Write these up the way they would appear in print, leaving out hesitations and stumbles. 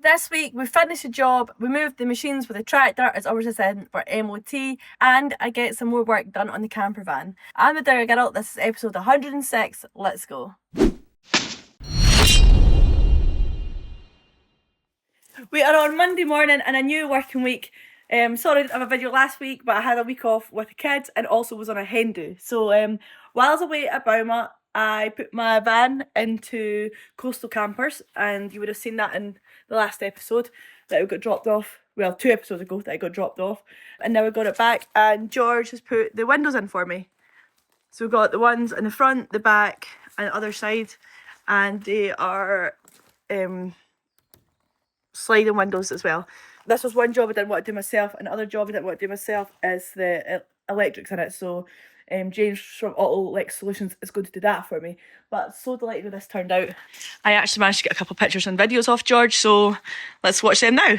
This week we finished the job, we moved the machines with the tractor as ours is in for MOT, and I get some more work done on the camper van. I'm the Digger Girl, this is episode 106, let's go. We are on Monday morning and a new working week. Sorry I didn't have a video last week, but I had a week off with the kids and also was on a hen do. So while I was away at Bauma, I put my van into Coastal Campers, and you would have seen that in the last episode that it got dropped off. Well, 2 episodes ago that it got dropped off. And now we got it back, and George has put the windows in for me. So we've got the ones in the front, the back and the other side, and they are sliding windows as well. This was one job I didn't want to do myself, and the other job I didn't want to do myself is the electrics in it. So James from Pothole Solutions is going to do that for me. But so delighted with this turned out. I actually managed to get a couple of pictures and videos off George, so let's watch them now.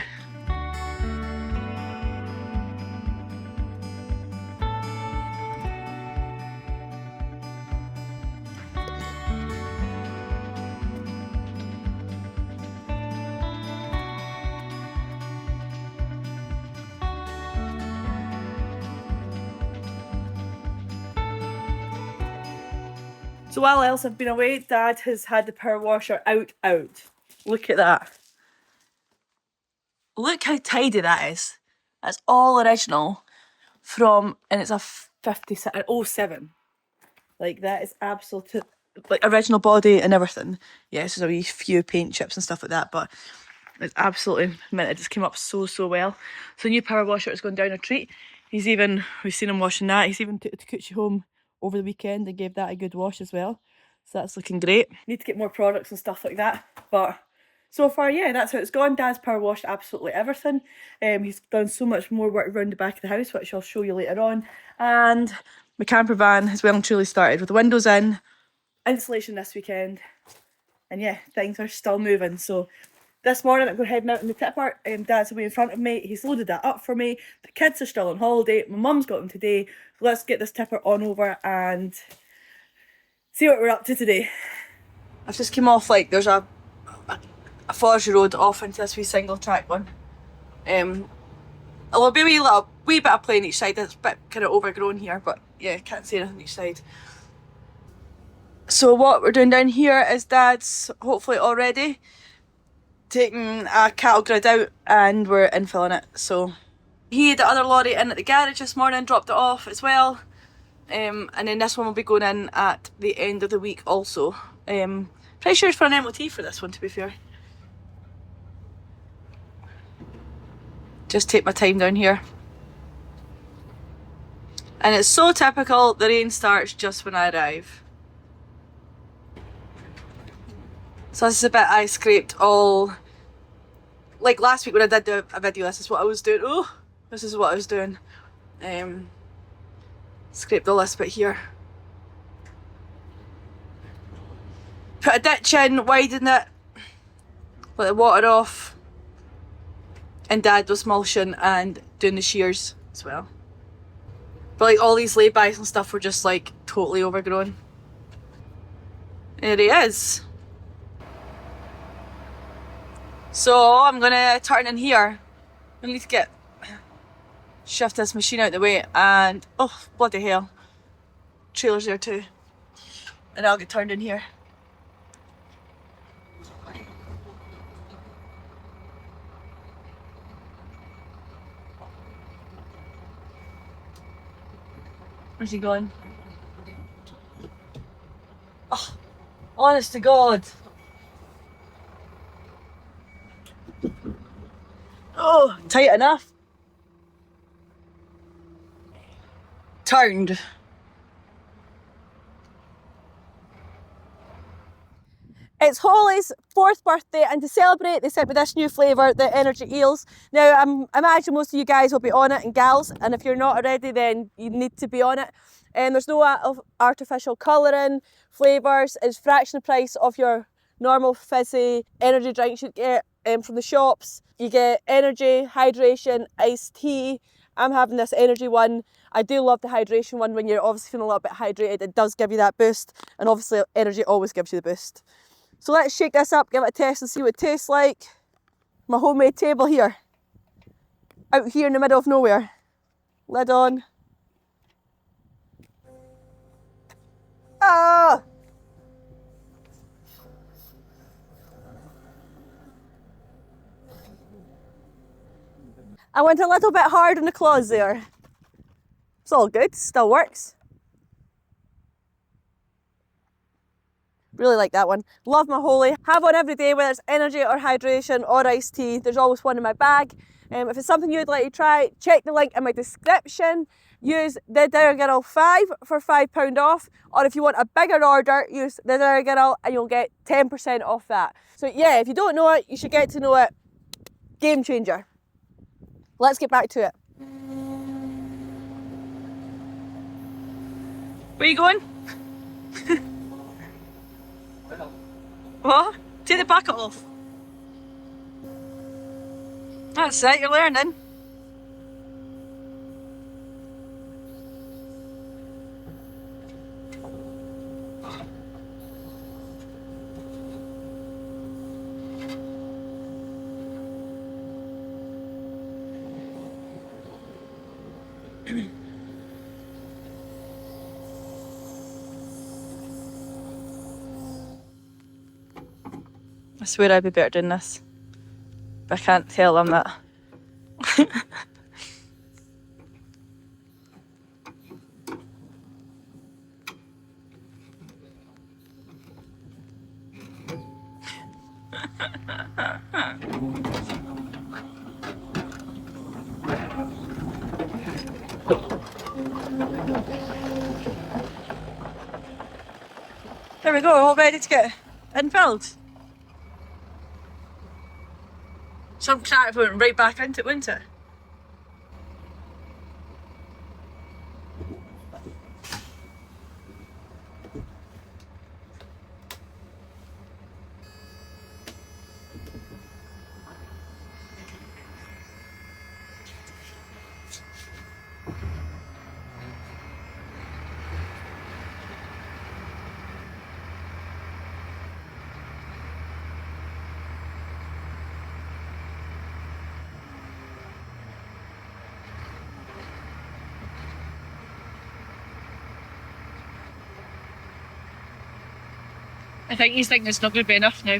So while else I've been away, Dad has had the power washer out. Look at that. Look how tidy that is. That's all original from, and it's a 07. Like, that is absolute, like, original body and everything. Yes, there's a wee few paint chips and stuff like that, but it's absolutely mint. It just came up so well. So the new power washer is going down a treat. We've seen him washing that. He's even took Takeuchi home over the weekend and gave that a good wash as well. So that's looking great. Need to get more products and stuff like that. But so far, yeah, that's how it's gone. Dad's power washed absolutely everything. He's done so much more work around the back of the house, which I'll show you later on. And my camper van has well and truly started with the windows in, insulation this weekend. And yeah, things are still moving. So this morning I'm going heading out in the tipper. Dad's away in front of me. He's loaded that up for me. The kids are still on holiday. My mum's got them today. So let's get this tipper on over and see what we're up to today. I've just come off, like, there's a forestry road off into this wee single track one. There'll be a wee bit of play on each side. It's a bit kind of overgrown here, but yeah, can't see anything on each side. So what we're doing down here is Dad's hopefully already taking a cattle grid out and we're infilling it. So he had the other lorry in at the garage this morning, dropped it off as well. And then this one will be going in at the end of the week also. Pretty sure it's for an MOT for this one, to be fair. Just take my time down here. And it's so typical, the rain starts just when I arrive. So this is a bit I scraped all, like last week when I did a video, this is what I was doing. Oh, this is what I was doing. Scraped all this bit here. Put a ditch in, widened it, let the water off. And Dad was mulching and doing the shears as well. But like all these laybys and stuff were just like totally overgrown. There he is. So I'm gonna turn in here. I need to shift this machine out of the way, and oh bloody hell, trailer's there too. And I'll get turned in here. Where's he going? Oh, honest to God. Oh, tight enough. Turned. It's Holly's 4th birthday, and to celebrate they sent me this new flavour, the energy eels. Now I imagine most of you guys will be on it, and gals, and if you're not already then you need to be on it. There's no artificial colouring, flavours, it's fraction the price of your normal fizzy energy drinks you get from the shops. You get energy, hydration, iced tea. I'm having this energy one. I do love the hydration one when you're obviously feeling a little bit hydrated. It does give you that boost, and obviously energy always gives you the boost. So let's shake this up, give it a test and see what it tastes like. My homemade table here. Out here in the middle of nowhere. Lid on. Ah! I went a little bit hard on the claws there. It's all good, still works. Really like that one. Love my Holy. Have one every day, whether it's energy or hydration or iced tea. There's always one in my bag. If it's something you'd like to try, check the link in my description. Use the Dire Girl 5 for £5 off. Or if you want a bigger order, use the Dire Girl and you'll get 10% off that. So yeah, if you don't know it, you should get to know it. Game changer. Let's get back to it. Where are you going? What? Take the bucket off. That's it, you're learning. I swear I'd be better doing this, but I can't tell them that. There we go, all ready to get infilled. Some crap went right back into it, wouldn't it? I think he's thinking it's not going to be enough now.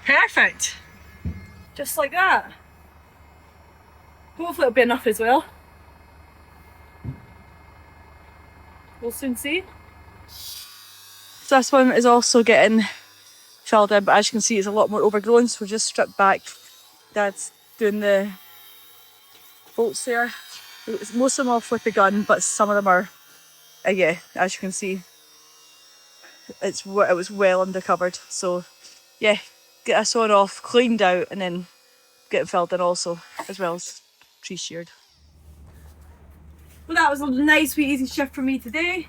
Perfect! Just like that. Hopefully it'll be enough as well. We'll soon see. So this one is also getting filled in, but as you can see it's a lot more overgrown, so we're just stripped back. Dad's doing the bolts there. Most of them off with the gun, but some of them are, yeah, as you can see, it was well undercovered. So yeah, get this one off, cleaned out, and then get it filled in also, as well as tree sheared. Well, that was a nice wee easy shift for me today,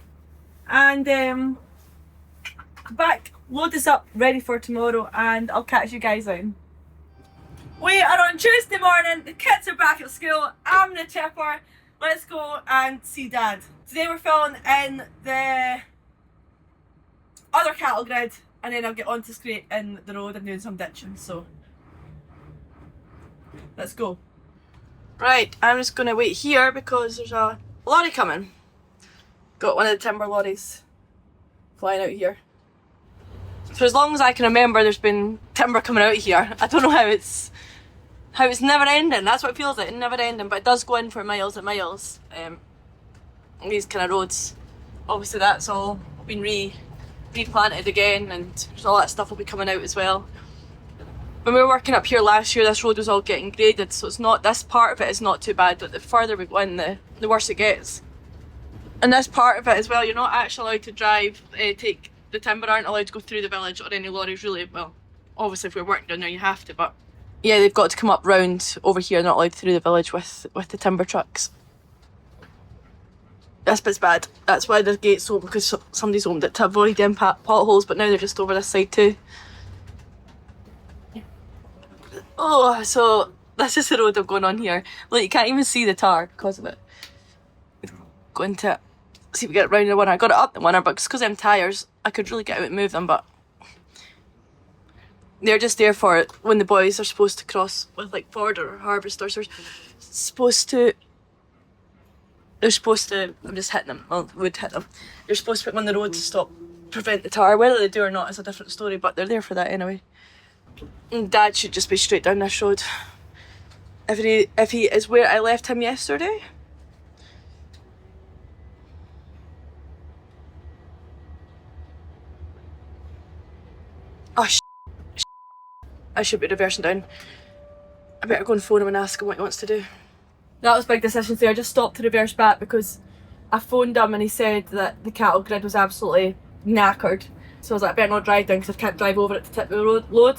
and back, load this up, ready for tomorrow, and I'll catch you guys on. We are on Tuesday morning, the kids are back at school, I'm in the tipper, let's go and see Dad. Today we're filling in the other cattle grid, and then I'll get on to scraping the road and doing some ditching, so let's go. Right, I'm just going to wait here because there's a lorry coming. Got one of the timber lorries flying out here. For as long as I can remember, there's been timber coming out here. I don't know how it's never ending. That's what it feels like, never ending. But it does go in for miles and miles. These kind of roads. Obviously, that's all been replanted again, and there's all that stuff will be coming out as well. When we were working up here last year, this road was all getting graded, so it's not, this part of it is not too bad, but the further we go in, the worse it gets. And this part of it as well, you're not actually allowed to drive, take the timber, aren't allowed to go through the village or any lorries really. Well, obviously if we're working down there you have to, but yeah, they've got to come up round over here, not allowed through the village with the timber trucks. This bit's bad. That's why the gate's open, because somebody's opened it to avoid the impact potholes, but now they're just over this side too. Oh, so this is the road I'm going on here. Look, you can't even see the tar because of it. Going to see if we get it round the one. I got it up the one, but because I'm tyres, I could really get out and move them, but they're just there for it when the boys are supposed to cross with like Ford or harvesters. They're supposed to, I'm just hitting them, well, would hit them. They're supposed to put them on the road to stop, prevent the tar. Whether they do or not is a different story, but they're there for that anyway. And Dad should just be straight down this road. If he is where I left him yesterday. Oh, I should be reversing down. I better go and phone him and ask him what he wants to do. That was big decisions there. I just stopped to reverse back because I phoned him and he said that the cattle grid was absolutely knackered. So I was like, I better not drive down because I can't drive over it to tip the load.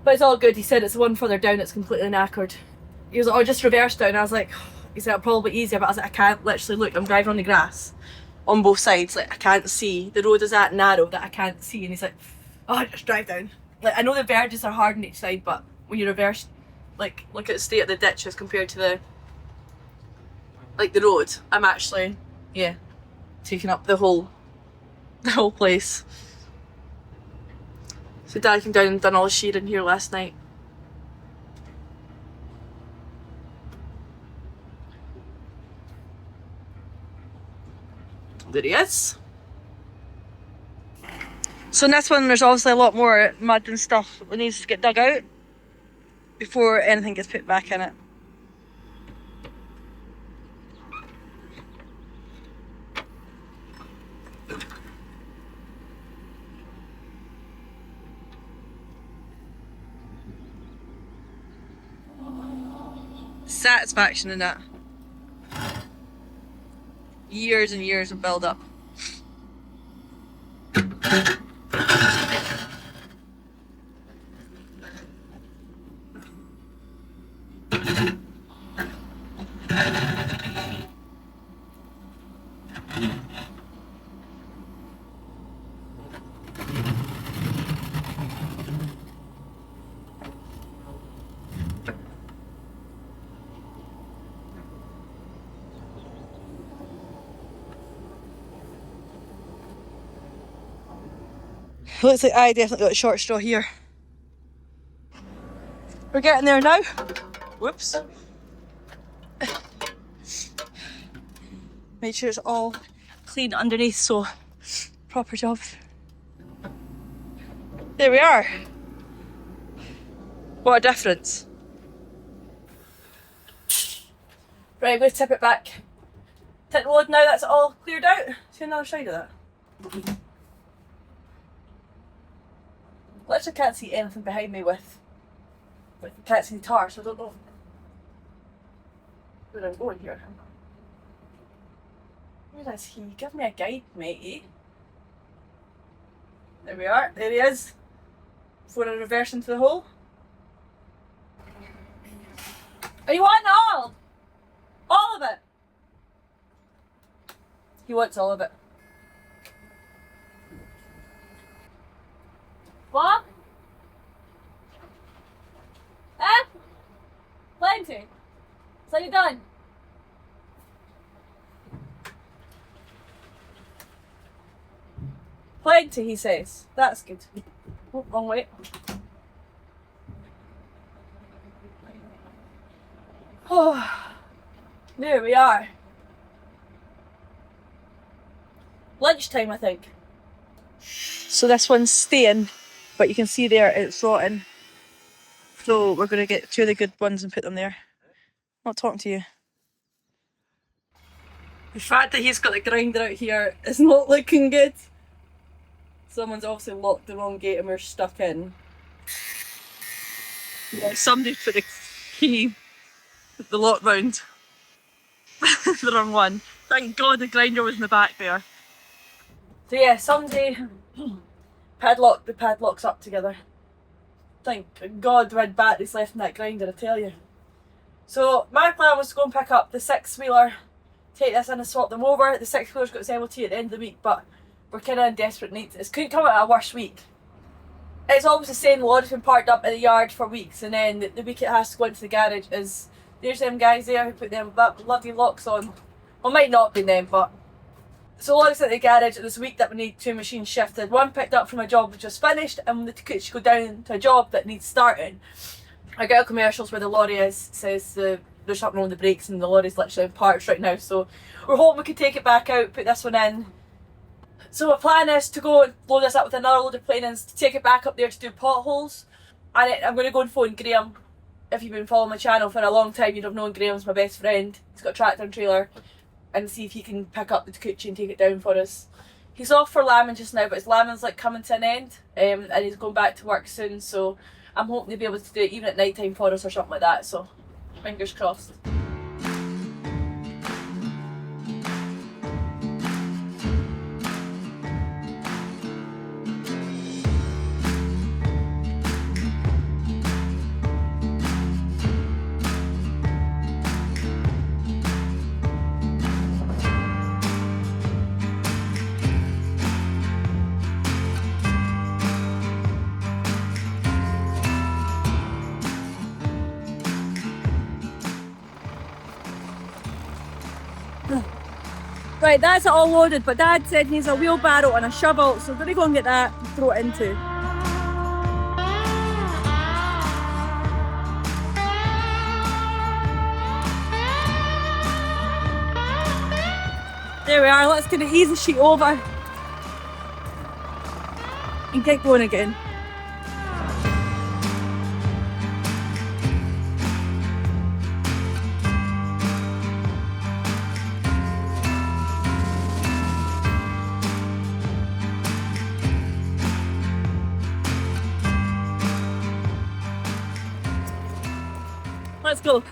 But it's all good. He said it's the one further down that's completely knackered. He was like, oh, just reverse down. I was like, he said, it'll probably be easier, but I was like, I can't literally look. I'm driving on the grass on both sides. Like, I can't see. The road is that narrow that I can't see. And he's like, oh, just drive down. Like, I know the verges are hard on each side, but when you reverse, like, look at the state of the ditches compared to the, like, the road, I'm actually, yeah, taking up the whole place. So Dad came down and done all the shearing here last night. There he is. So in this one there's obviously a lot more mud and stuff that needs to get dug out before anything gets put back in it. Satisfaction in that. Years and years of build up. Looks like I definitely got a short straw here. We're getting there now. Whoops. Make sure it's all clean underneath, so proper job. There we are. What a difference. Right, I'm going to tip it back. Tip the load now that's all cleared out. See another side of that. Literally can't see anything behind me with can't see the tar, so I don't know where I'm going here. Where is he? Give me a guide, matey. There we are, there he is. Before I reverse into the hole. Are you wanting all? All of it? He wants all of it. What? Eh? Plenty. So you done? Plenty, he says. That's good. Oh, wrong way. Oh, there we are. Lunchtime, I think. So this one's staying, but you can see there it's rotten. So we're going to get two of the good ones and put them there. Not talking to you. The fact that he's got the grinder out here is not looking good. Someone's obviously locked the wrong gate and we're stuck in. Yeah, somebody put the key, the lock round. The wrong one. Thank God the grinder was in the back there. So yeah, somebody padlocked the padlocks up together. Thank God we had batteries left in that grinder, I tell you. So my plan was to go and pick up the 6-wheeler take this in and swap them over. The 6-wheeler's got its MOT at the end of the week, but we're kind of in desperate need. It couldn't come at a worse week. It's always the same, the lorry's been parked up in the yard for weeks, and then the week it has to go into the garage is, there's them guys there who put them bloody locks on. Well, might not be them, but so lorry's at the garage, and this week that we need 2 machines shifted. One picked up from a job which just finished, and the Takeuchi go down to a job that needs starting. I get commercials where the lorry is, says there's something wrong with the brakes and the lorry's literally in parts right now, so we're hoping we can take it back out, put this one in. So my plan is to go and load this up with another load of planings, to take it back up there to do potholes. And I'm going to go and phone Graeme. If you've been following my channel for a long time, you'd have known Graeme's my best friend. He's got a tractor and trailer, and see if he can pick up the Takeuchi and take it down for us. He's off for lambing just now, but his lambing's like coming to an end, and he's going back to work soon, so I'm hoping to be able to do it even at night time for us or something like that, so fingers crossed. Right, that's it all loaded, but Dad said he needs a wheelbarrow and a shovel, so I'm going to go and get that and throw it into. There we are, let's get the easy sheet over and get going again. Let's go.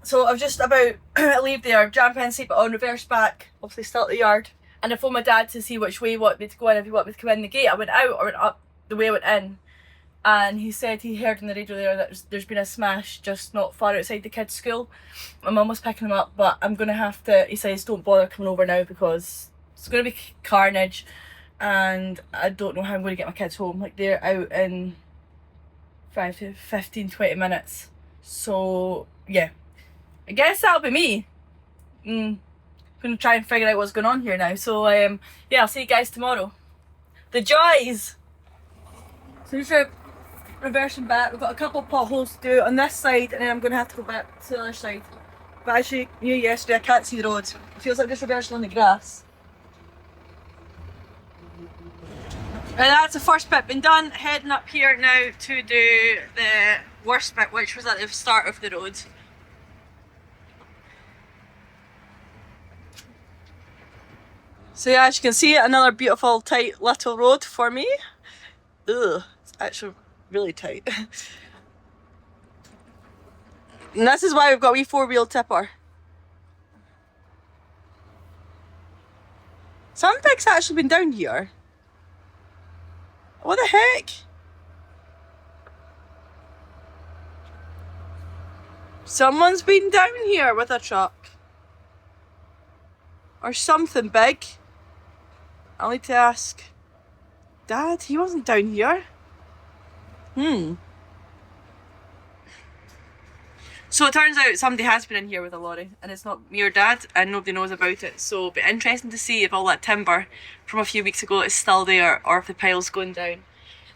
So I've just about leave there, jump in, seat it on, reverse back, obviously still at the yard. And I phoned my dad to see which way he wanted me to go in, if he wanted me to come in the gate. I went out or went up the way I went in. And he said he heard on the radio there that there's been a smash just not far outside the kids' school. My mum was picking them up, but I'm going to have to, he says don't bother coming over now because it's going to be carnage. And I don't know how I'm going to get my kids home. Like they're out in 5 to 15, 20 minutes. So yeah, I guess that'll be me. Gonna try and figure out what's going on here now. So yeah, I'll see you guys tomorrow. The joys! So just reversing back, we've got a couple of potholes to do on this side, and then I'm gonna have to go back to the other side. But as you knew yesterday, I can't see the road. It feels like just reversing on the grass. And that's the first bit been done. Heading up here now to do the worst bit, which was at the start of the road. So yeah, as you can see, another beautiful tight little road for me. Ugh, it's actually really tight. And this is why we've got a wee 4-wheel tipper. Some pigs actually been down here. What the heck? Someone's been down here with a truck. Or something big. I'll need to ask Dad, he wasn't down here. So it turns out somebody has been in here with a lorry, and it's not me or Dad, and nobody knows about it. So it'll be interesting to see if all that timber from a few weeks ago is still there, or if the pile's going down.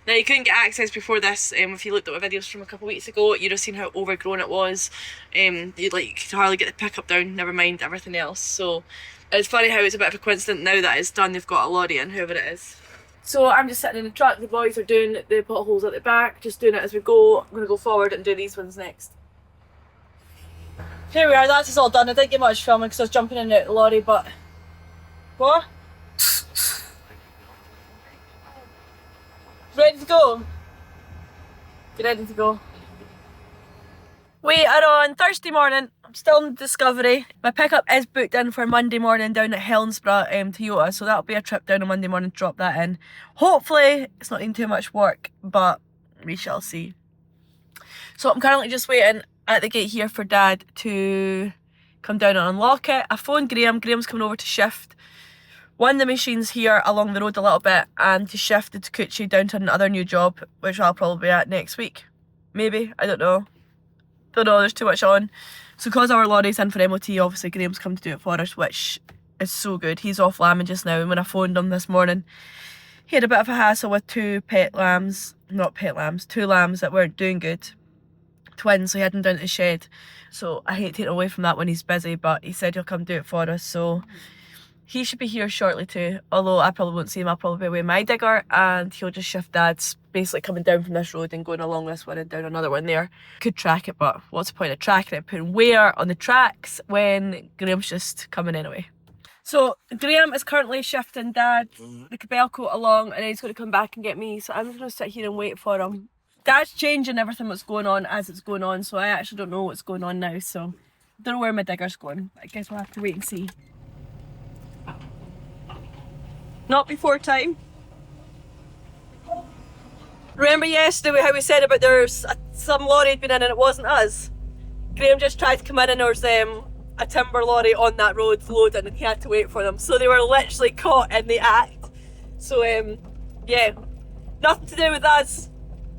Now you couldn't get access before this. If you looked at my videos from a couple of weeks ago, you'd have seen how overgrown it was. You could hardly get the pickup down, never mind everything else. So it's funny how it's a bit of a coincidence now that it's done, they've got a lorry in, whoever it is. So I'm just sitting in the truck, the boys are doing the potholes at the back, just doing it as we go. I'm going to go forward and do these ones next. Here we are, that's just all done. I didn't get much filming because I was jumping in and out of the lorry, but... What? Ready to go? You ready to go? We are on Thursday morning. I'm still in Discovery. My pickup is booked in for Monday morning down at Helensburgh, Toyota, so that'll be a trip down on Monday morning to drop that in. Hopefully it's not even too much work, but we shall see. So I'm currently just waiting at the gate here for Dad to come down and unlock it. I phoned Graeme. Graeme's coming over to shift one of the machines here along the road a little bit and to shift the Takeuchi down to another new job, which I'll probably be at next week. Maybe, I don't know. Don't know, there's too much on. So because our lorry's in for MOT, obviously Graeme's come to do it for us, which is so good. He's off lambing just now, and when I phoned him this morning, he had a bit of a hassle with two lambs that weren't doing good. Twins, so he had them down at the shed. So I hate taking away from that when he's busy, but he said he'll come do it for us, so he should be here shortly too, although I probably won't see him. I'll probably be away with my digger and he'll just shift Dad's, basically coming down from this road and going along this one and down another one there. Could track it, but what's the point of tracking it, putting wear on the tracks when Graeme's just coming anyway. So Graeme is currently shifting Dad, the Kobelco, along, and then he's going to come back and get me, so I'm just going to sit here and wait for him. Dad's changing everything that's going on as it's going on, so I actually don't know what's going on now, so I don't know where my digger's going. I guess we'll have to wait and see. Not before time. Remember yesterday how we said about there's some lorry had been in and it wasn't us? Graeme just tried to come in and there was a timber lorry on that road loading and he had to wait for them. So they were literally caught in the act. So yeah, nothing to do with us,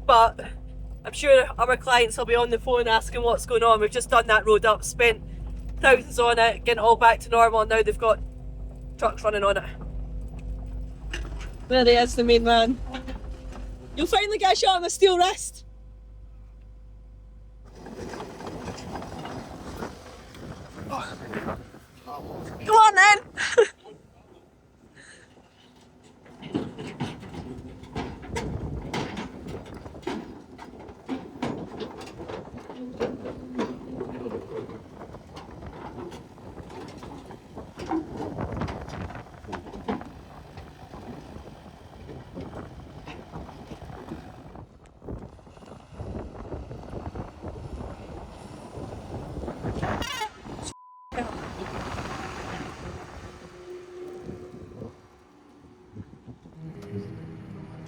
but I'm sure our clients will be on the phone asking what's going on. We've just done that road up, spent thousands on it, getting it all back to normal, and now they've got trucks running on it. There he is, the main man. You'll finally get a shot on a steel wrist. Come on then!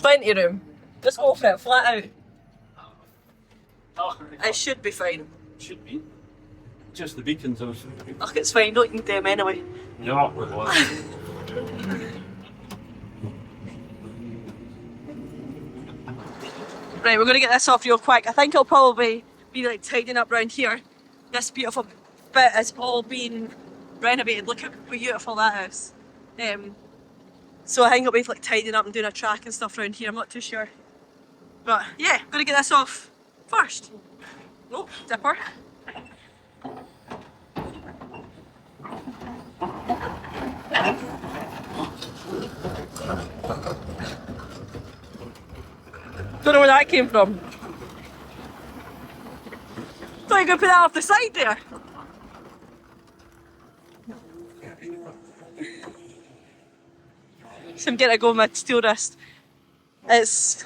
Plenty of room. Just go for it, flat out. It should be fine. Should be. Just the beacons are. Look, it's fine, don't need them anyway. No, it was. Right, we're going to get this off real quick. I think I'll probably be like tidying up around here. This beautiful bit has all been renovated. Look how beautiful that is. So I think I'll be like tidying up and doing a track and stuff around here. I'm not too sure. But yeah, I'm going to get this off first. Oh, dipper. Don't know where that came from. Thought you were going to put that off the side there. So I'm getting to go with my steel wrist. It's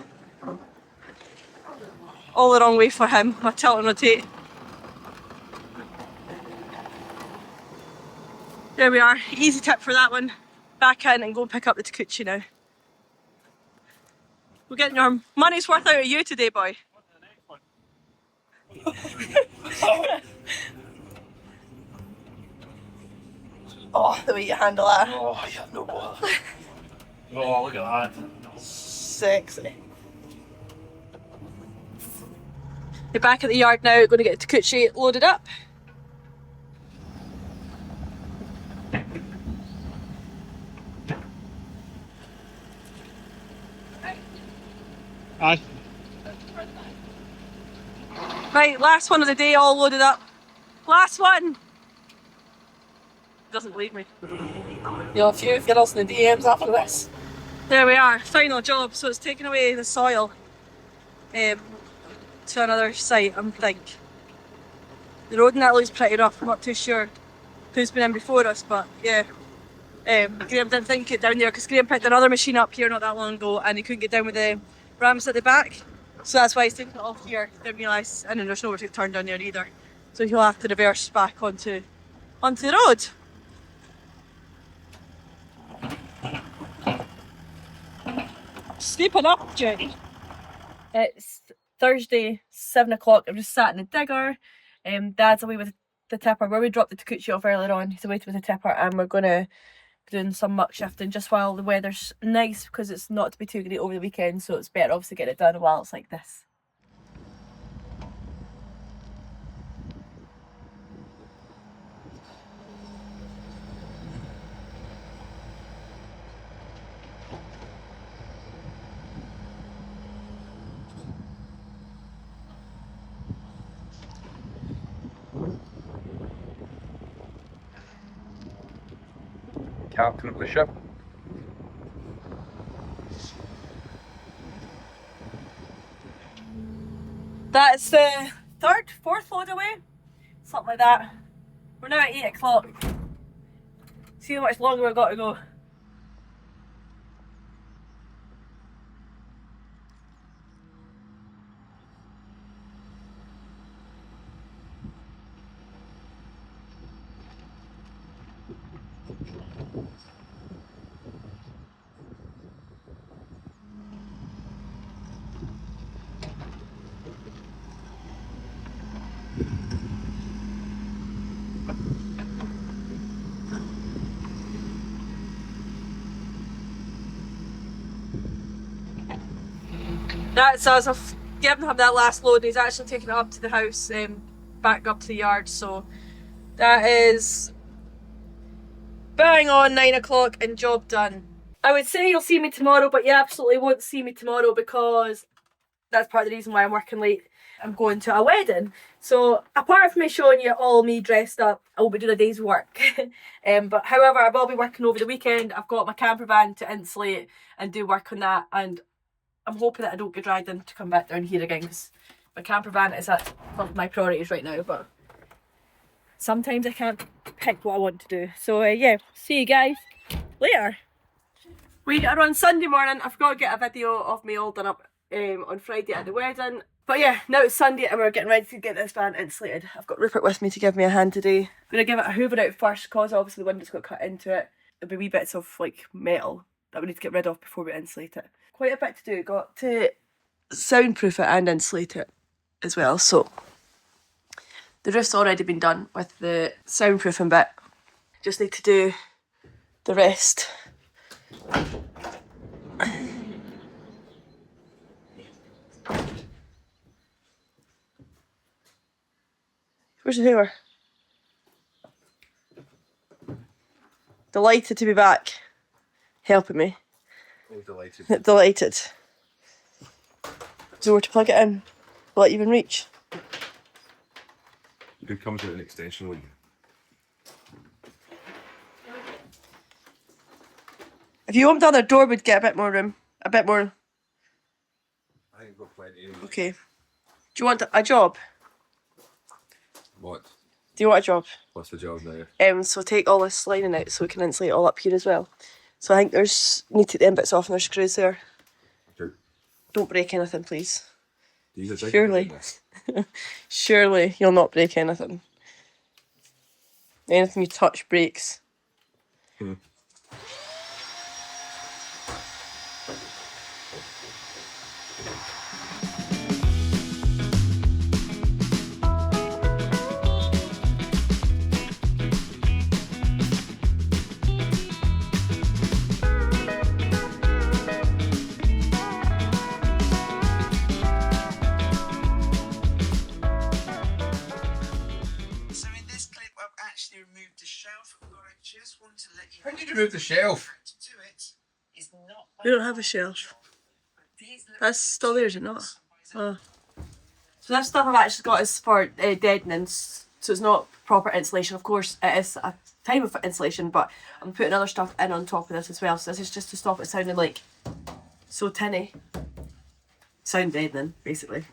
all the wrong way for him, my tilt and rotate. There we are, easy tip for that one. Back in and go and pick up the Takeuchi now. We're getting your money's worth out of you today, boy. Oh, the way you handle that. Oh, yeah, no bother. Oh, look at that. Sexy. We're back at the yard now, going to get the Takeuchi loaded up. Aye. Right, last one of the day, all loaded up. Last one! Doesn't believe me. You'll have a few girls in the DMs after this. There we are, final job. So it's taking away the soil to another site. I'm like, the road in that looks pretty rough. I'm not too sure who's been in before us, but yeah. Graeme didn't think to get down there because Graeme picked another machine up here not that long ago and he couldn't get down with the ramps at the back. So that's why he's taking it off here. Didn't realise, and then there's nowhere to turn down there either. So he'll have to reverse back onto the road. Sleeping up, Jenny. It's Thursday, 7 o'clock. I'm just sat in the digger. Dad's away with the tipper, where we dropped the Takeuchi off earlier on. He's away with the tipper, and we're going to be doing some muck shifting just while the weather's nice, because it's not to be too great over the weekend, so it's better obviously get it done while it's like this. Captain of the ship. That's the fourth load away, something like that. We're now at 8 o'clock. See how much longer we've got to go. That's us. I've given him that last load. He's actually taken it up to the house, back up to the yard. So that is bang on 9 o'clock and job done. I would say you'll see me tomorrow, but you absolutely won't see me tomorrow because that's part of the reason why I'm working late. I'm going to a wedding. So apart from me showing you all me dressed up, I won't be doing a day's work. But however, I will be working over the weekend. I've got my camper van to insulate and do work on that, and I'm hoping that I don't get dragged in to come back down here again, because my camper van is at one of my priorities right now, but sometimes I can't pick what I want to do. So yeah, see you guys later. We are on Sunday morning. I forgot to get a video of me all done up on Friday at the wedding. But yeah, now it's Sunday and we're getting ready to get this van insulated. I've got Rupert with me to give me a hand today. I'm going to give it a hoover out first, because obviously the window's got cut into it. There'll be wee bits of like metal that we need to get rid of before we insulate it. Quite a bit to do. Got to soundproof it and insulate it as well. So the roof's already been done with the soundproofing bit. Just need to do the rest. Where's the hoover? Delighted to be back, helping me. Oh, delighted. Delighted. So where to plug it in? Will it even reach? You could come to an extension link. If you opened the other door, we'd get a bit more room. A bit more. I think we've got plenty of room. Okay. Do you want a job? What? Do you want a job? What's the job now? So take all this lining out so we can insulate it all up here as well. So I think need to take the end bits off and there's screws there. Sure. Don't break anything, please. These are Surely. Surely you'll not break anything. Anything you touch breaks. Removed the shelf. I just want to let you How did you remove the shelf? to it is not We don't have a shelf. That's still there, is it not? Oh. So this stuff I've actually got is for deadening, so it's not proper insulation. Of course, it is a type of insulation, but I'm putting other stuff in on top of this as well. So this is just to stop it sounding like so tinny. Sound deadening, basically.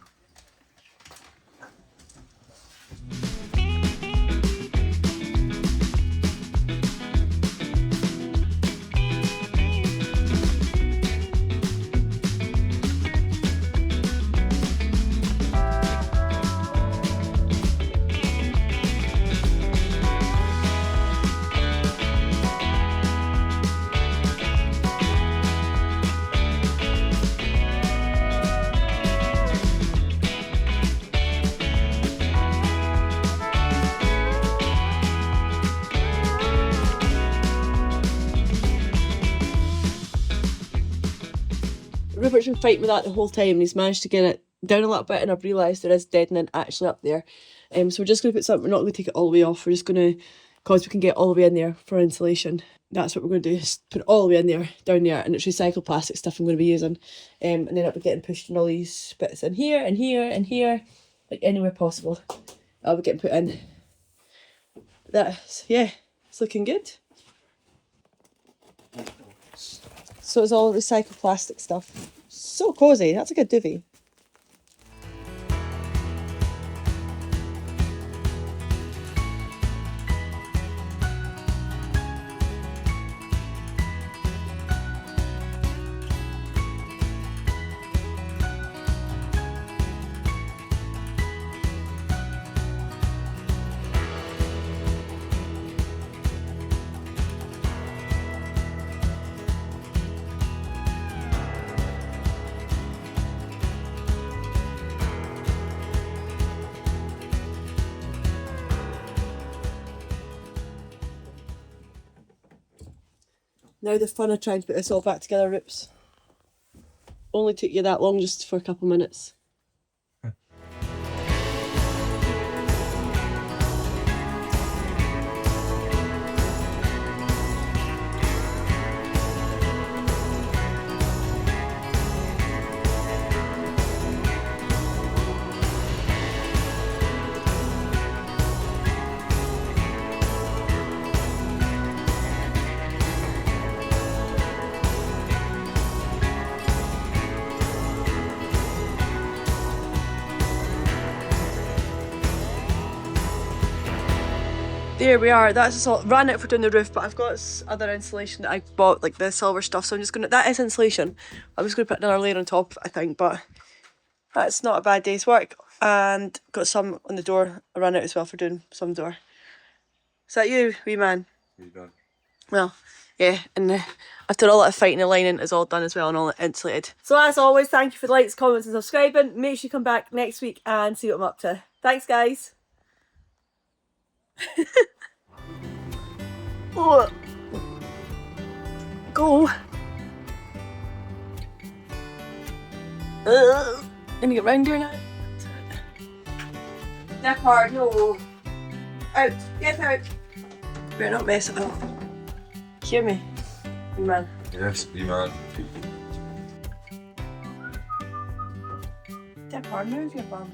Rupert's been fighting with that the whole time and he's managed to get it down a little bit, and I've realised there is deadening actually up there. So we're just going to put something, we're not going to take it all the way off, we're just going to, because we can get all the way in there for insulation. That's what we're going to do, is put it all the way in there, down there, and it's recycled plastic stuff I'm going to be using. And then it'll be getting pushed in all these bits in here, and here, and here, like anywhere possible. I'll be getting put in. That's, yeah, it's looking good. So it's all recycled plastic stuff. So cosy, that's a good duvie. Now the fun of trying to put this all back together, Roops. Only took you that long, just for a couple minutes. There we are, that's just all, ran out for doing the roof, but I've got this other insulation that I bought, like the silver stuff, so I'm just gonna, that is insulation. I'm just gonna put another layer on top, I think, but that's not a bad day's work. And got some on the door, I ran out as well for doing some door. Is that you, wee man? You done? Well, yeah, and after all that fighting, the lining is all done as well and all insulated. So as always, thank you for the likes, comments and subscribing. Make sure you come back next week and see what I'm up to. Thanks guys. Oh. Go. Gonna get round here now. That hard, no. Out, get out. Better not mess it up. Hear me, man. Yes, be man. That hard, move your bum.